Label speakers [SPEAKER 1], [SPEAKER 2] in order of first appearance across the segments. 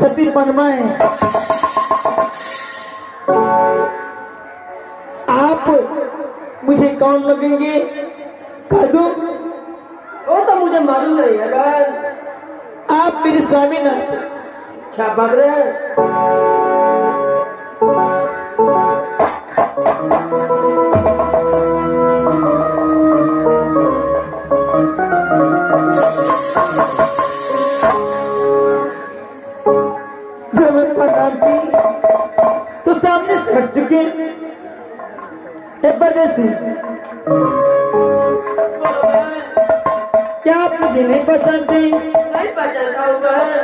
[SPEAKER 1] सती बनवाए। आप मुझे कौन लगेंगे? कह दूं?
[SPEAKER 2] वो तो मुझे मालूम नहीं है बहन।
[SPEAKER 1] आप मेरे स्वामी ना।
[SPEAKER 2] क्या बात रे?
[SPEAKER 1] जब मैं प्रणाम की तो सामने से हट चुके परदेसी। क्या आप मुझे नहीं पहचानते?
[SPEAKER 2] नहीं पहचानता हूँ बहन।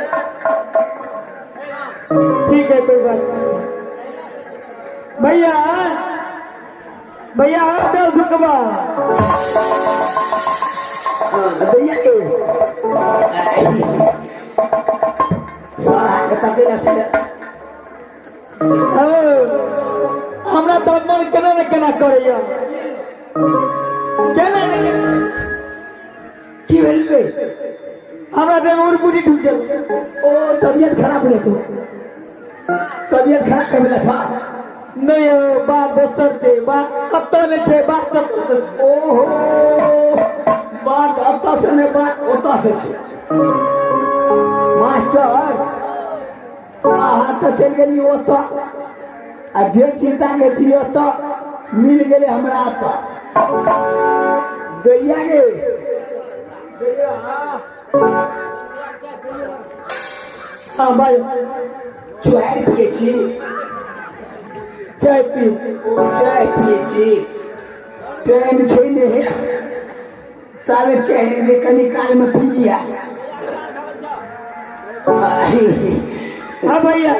[SPEAKER 1] ठीक है, कोई बात नहीं। भैया भैया डाल झुकवा
[SPEAKER 2] भैया के सारा पतेला से
[SPEAKER 1] हमरा तो मन केना न केना करैया। केना नहीं
[SPEAKER 2] की भेलै?
[SPEAKER 1] हमरा देह और पूरी ढूंढ गेल।
[SPEAKER 2] ओ तबियत खराब भेलै तो तबियत खराब कर भेलै था।
[SPEAKER 1] नहीं हो बात दोसर छे, बात अब तो नहीं छे, बात सब
[SPEAKER 2] ओहो बात अब से नहीं, बात ओता से छे। मास्टर अहाँ तो चल गेली ओत आ जे चिंता के थी ओत मिल गेले हमरा ओत। दैया गे
[SPEAKER 1] हाँ भाई
[SPEAKER 2] चाय पिए छी?
[SPEAKER 1] चाय पी।
[SPEAKER 2] चाय पिए छी? टाइम छै ने तावे चाय दे कनी काल में पी लिया।
[SPEAKER 1] हाँ भैया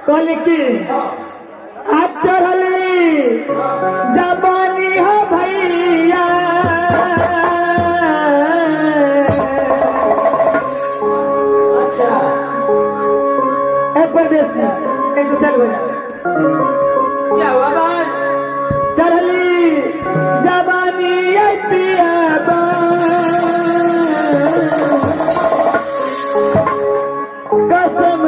[SPEAKER 1] कहले की आप चढ़ली जबानी हो भैया।
[SPEAKER 2] अच्छा
[SPEAKER 1] ए परदेसी एक दूसरे भैया
[SPEAKER 2] क्या हुआ बात?
[SPEAKER 1] चढ़ली जबानी है पिया कसम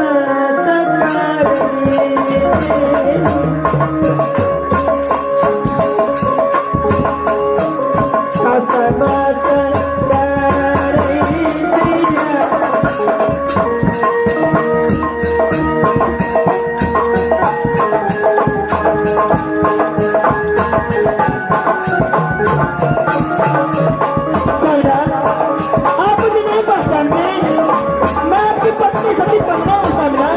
[SPEAKER 1] आप मुझे नहीं पहचानते? मैं आपकी पत्नी सती पन्ना हूँ सामना।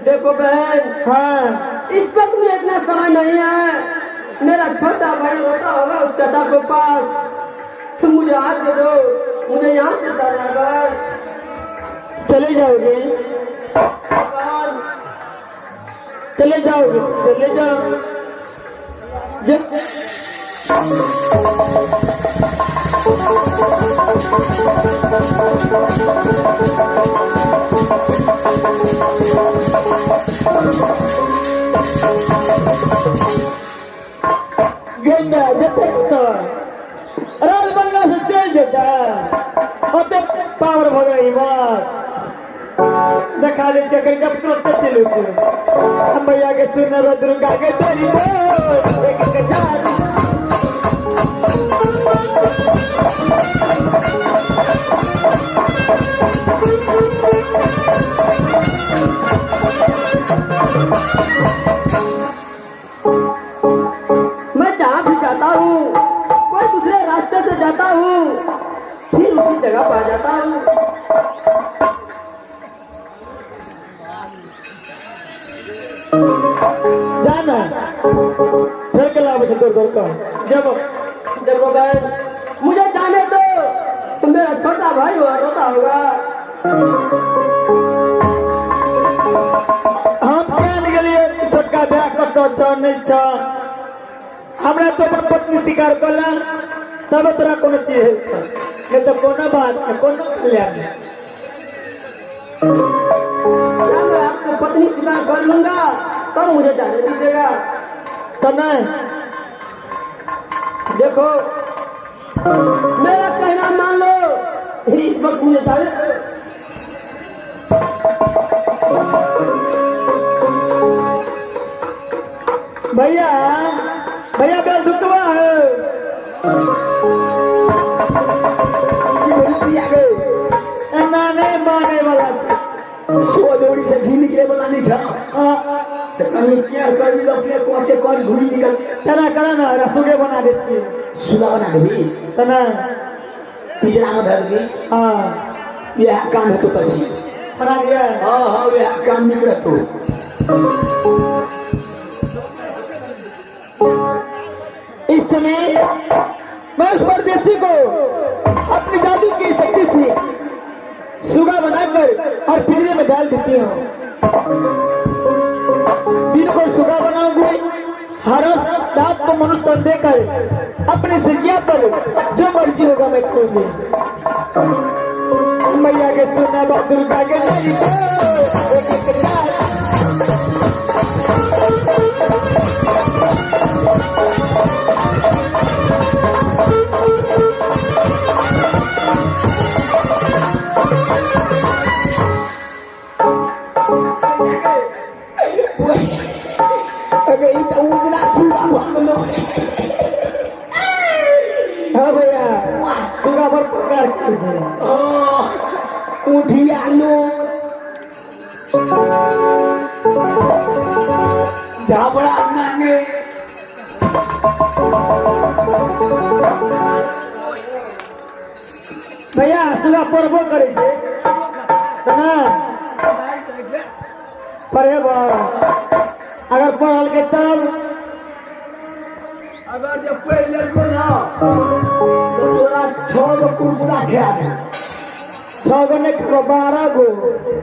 [SPEAKER 2] देखो बहन,
[SPEAKER 1] हाँ
[SPEAKER 2] इस वक्त में इतना समय नहीं है। मेरा छोटा भाई रोता होगा उस चचा के पास। तुम मुझे हाथ दे दो, मुझे यहाँ से जाना है।
[SPEAKER 1] चले जाओगे? चले जाओगे? चले जाओ। गेंदा जब राज बंगला से चल जाता और तब पावर भग रही बात दिखा दे चक्कर कब सुनते चलो हम भैया के सुन दुर्गा के तेरी बोल
[SPEAKER 2] मैं जहाँ भी जाता हूँ, कोई दूसरे रास्ते से जाता हूँ, फिर उसी जगह पर आ जाता हूँ।
[SPEAKER 1] जाना फिर कला बचे दूर दूर का जब
[SPEAKER 2] देखो बहन, मुझे जाने दो, तो मेरा छोटा भाई वहाँ रोता होगा।
[SPEAKER 1] हम क्या निकलिए छोटका ब्याह कर दो छ नहीं छ हमरा तो अपन पत्नी शिकार कला तब तोरा कोनो चीज है नहीं तो कोनो बात नहीं कोनो कल्याण नहीं।
[SPEAKER 2] क्या मैं आपको पत्नी स्वीकार कर लूंगा तब मुझे जाने दीजिएगा।
[SPEAKER 1] तो नहीं
[SPEAKER 2] देखो, मेरा कहना मान लो, इस वक्त मुझे जाने दो।
[SPEAKER 1] भैया भैया बेल दुखवा है ना नहीं माने वाला छे
[SPEAKER 2] सो दौड़ी से झी निकले वाला नहीं था। तो कहीं क्या कर दी अपने कोचे कोच घूम निकल
[SPEAKER 1] चला करा ना रसोगे बना दे छी
[SPEAKER 2] सुला बना देबी,
[SPEAKER 1] तो ना
[SPEAKER 2] पिंजरा में धर दी।
[SPEAKER 1] हाँ
[SPEAKER 2] यह काम है तो ठीक।
[SPEAKER 1] बना दिया
[SPEAKER 2] हाँ हाँ, यह काम निकले तो।
[SPEAKER 1] इस समय मैं उस परदेसी को अपनी जादू की शक्ति से सुगा बनाकर और पिंजरे में डाल देती हूँ। दिन को सुगा बनाऊंगी, हर रात को मनुष्य तन देकर अपने सिंगिया पर जो मर्जी होगा मैं करूंगी। मैया के सुना बा दुर्गा के नहीं हाँ भैया सुगा पर प्रकार कैसे
[SPEAKER 2] उठी आलो झाबड़ा नांगे
[SPEAKER 1] भैया सुगा परबो करे छे तो ना पढ़ेब अगर पढ़ल के तब
[SPEAKER 2] अगर जब पढ़ ले को ना तो तोरा 6 गो कुरकुरा खा दे।
[SPEAKER 1] 6 गो नहीं खो 12 गो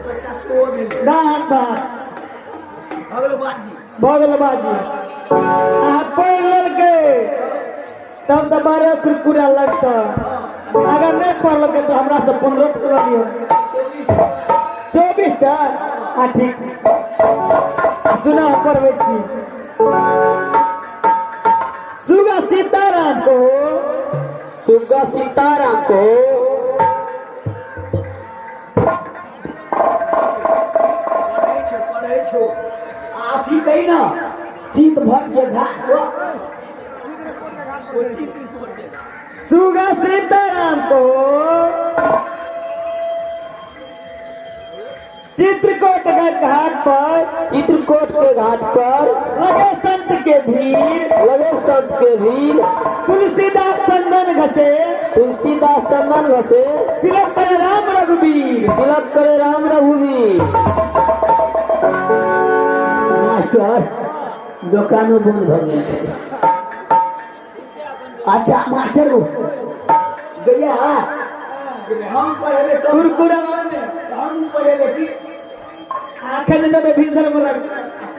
[SPEAKER 2] 50 गो मिल
[SPEAKER 1] दान बात
[SPEAKER 2] अगलो बाजी
[SPEAKER 1] बगल बाजी आ पढ़ लेल के तब तो 12 कुरकुरा लगता। अगर नहीं पढ़ल के तो हमरा से 15 टका दियो 24 टा आ ठीक सुना पढ़वे छी। सुगा सीताराम को
[SPEAKER 2] पढ़े छो आथी कही ना चित भट के घाट को
[SPEAKER 1] सुगा सीताराम को चित्रकूट के घाट पर लगे संत के भीड़ तुलसीदास चंदन घसे तिलक करे राम रघुवीर।
[SPEAKER 2] मास्टर दुकानों बंद हो गई। अच्छा मास्टर को गया हम पढ़े
[SPEAKER 1] कुरकुरा
[SPEAKER 2] हम पढ़े कि
[SPEAKER 1] आंखें में भीतर में लग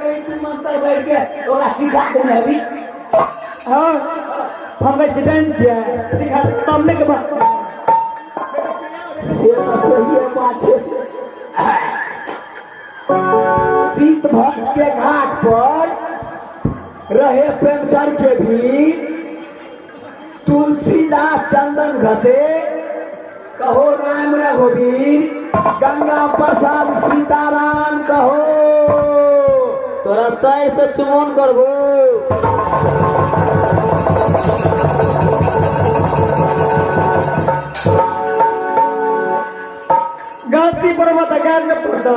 [SPEAKER 2] कहीं तू मंत्र बैठ के ओला सिखा देने अभी।
[SPEAKER 1] हाँ हम डांस सिखा सामने के बाद
[SPEAKER 2] ये तो सही है बात है। चित भक्त के घाट पर रहे प्रेमचंद के भी तुलसीदास चंदन घसे कहो राम रघुवीर गंगा प्रसाद सीताराम कहो तोरा पैर से चुमन करबो।
[SPEAKER 1] गलती पर मत गाय न पड़ता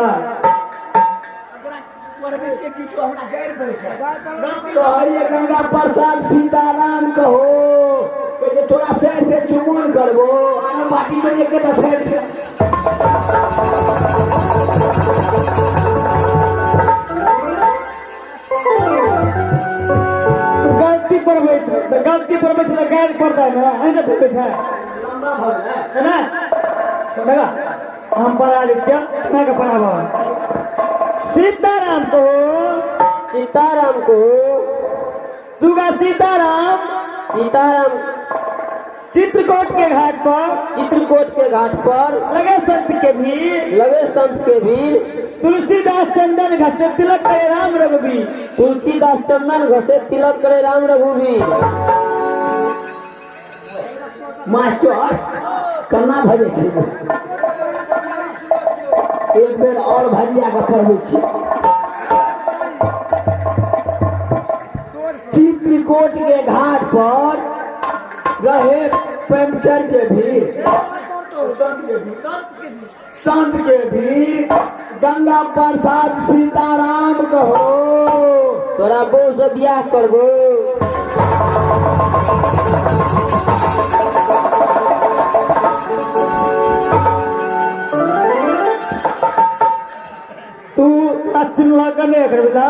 [SPEAKER 2] तो हरिये गंगा प्रसाद सीताराम कहो तो जे थोड़ा सैर से चुमन करबो आना बाटी में एक के सैर से
[SPEAKER 1] गलती पर बैठ तो गलती पर बैठ तो गाय पड़ता है ना ऐसे बैठ है
[SPEAKER 2] लंबा भर
[SPEAKER 1] है ना लगा हम पढ़ा लिखा मैं का पढ़ावा सीताराम को
[SPEAKER 2] सीताराम को
[SPEAKER 1] सुगा सीताराम
[SPEAKER 2] सीताराम
[SPEAKER 1] चित्रकूट के घाट पर लगे संत के भीड़ तुलसीदास चंदन घसे तिलक करे राम रघुवीर
[SPEAKER 2] मास्टर कन्ना भजे छी एक बेर और भजिया के पढ़बै छी चित्रकूट के घाट पर रहे पंचर के भीड़ संत के भीड़ गंगा प्रसाद सीताराम कहो तोरा बहू से बियाह करबो
[SPEAKER 1] तू अच्छी लगने करबला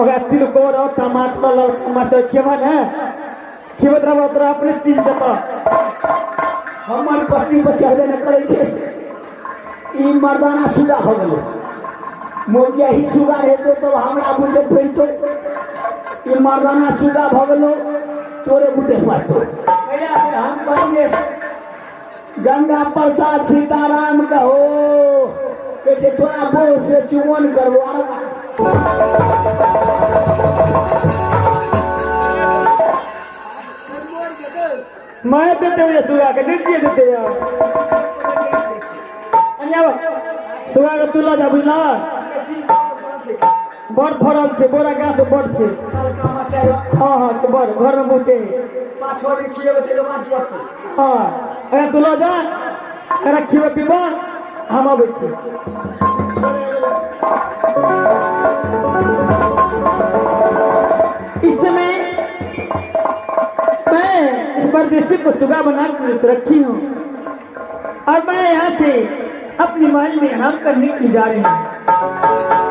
[SPEAKER 1] ओगा तिलकोर और टमाटर लाल टमाटर खेबा ना खेबत रहबो तोरा अपने चीज जता
[SPEAKER 2] हमर पत्नी पर चढ़बे न करे छे ई मर्दाना सुगा भ गेलो मोगिया ही सुगा रहतो तो हमरा बुझे पड़तो ई मर्दाना सुगा भ गेलो तोरे बुझे पड़तो हम कहिए गंगा प्रसाद सीताराम कहो के तोरा बहू से चुमन करबो
[SPEAKER 1] मैं देते हुए सुगा के नृत्य देते यार सुगा के तुला जा बुझला बड़ फरल छे बोरा गाछ बड़ छे हाँ हाँ छे बड़ घर में बूटे हाँ अगर तुला जा अगर खीबे पीबा हम आबै छी इस समय मैं इस परदेशी को सुगा बना कर रखी हूँ और मैं यहाँ से अपनी महल में आराम करने की जा रही हूँ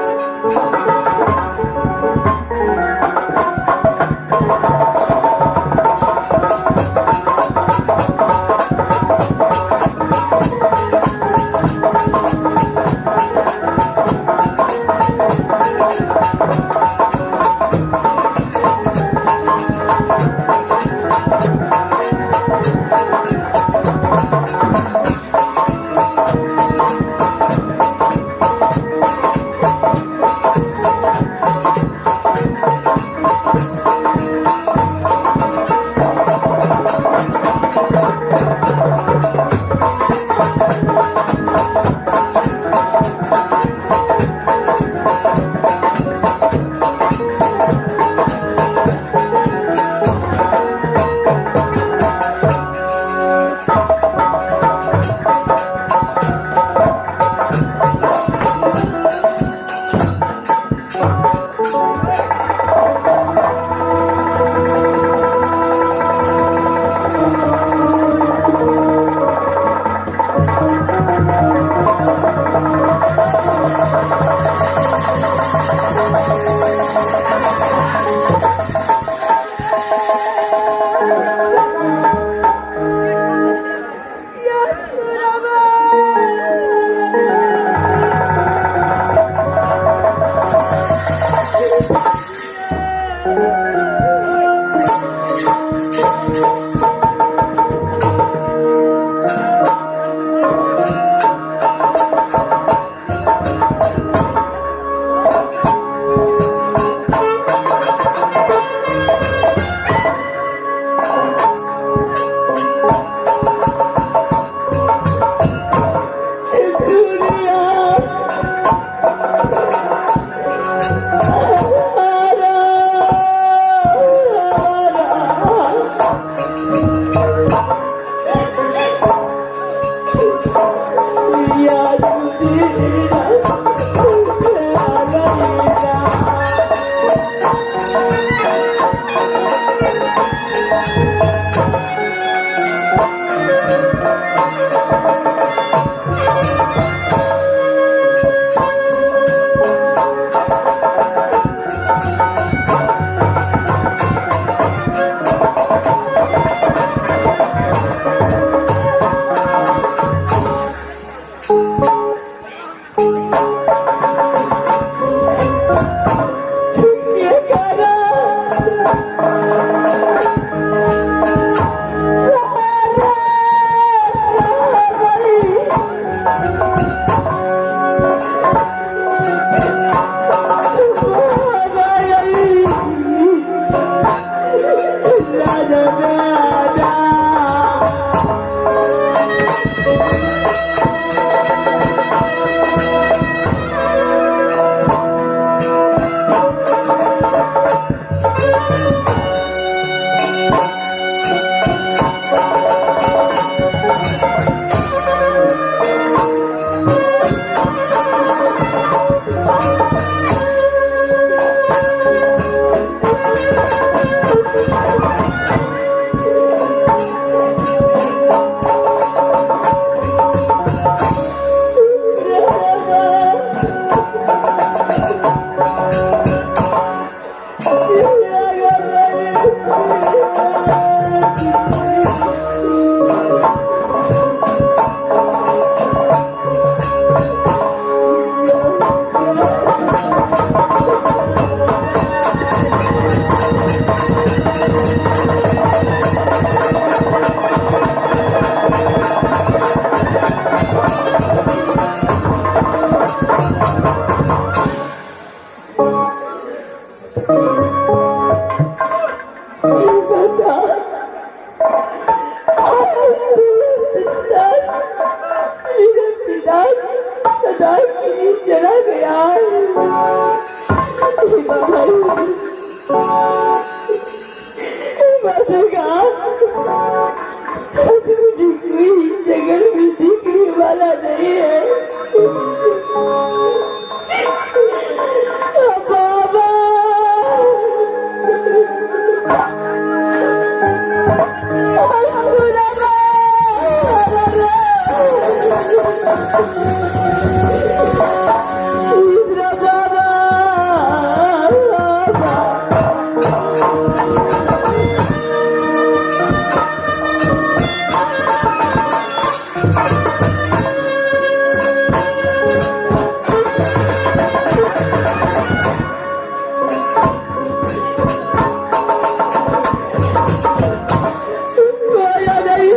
[SPEAKER 1] कोया नहीं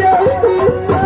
[SPEAKER 1] ये सीता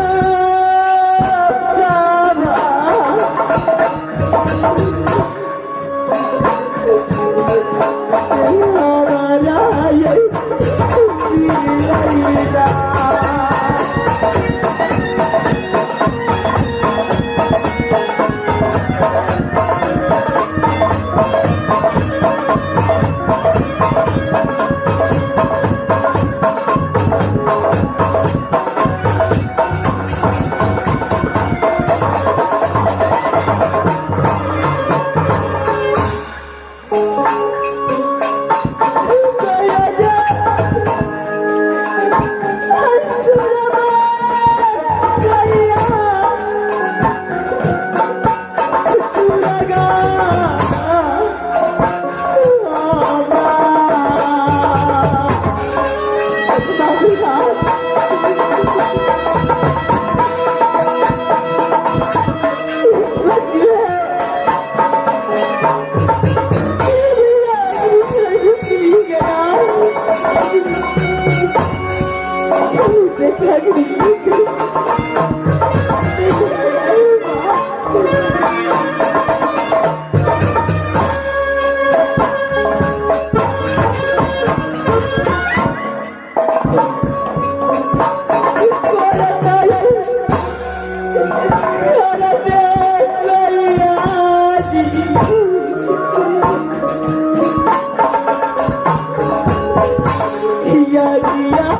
[SPEAKER 1] Oh,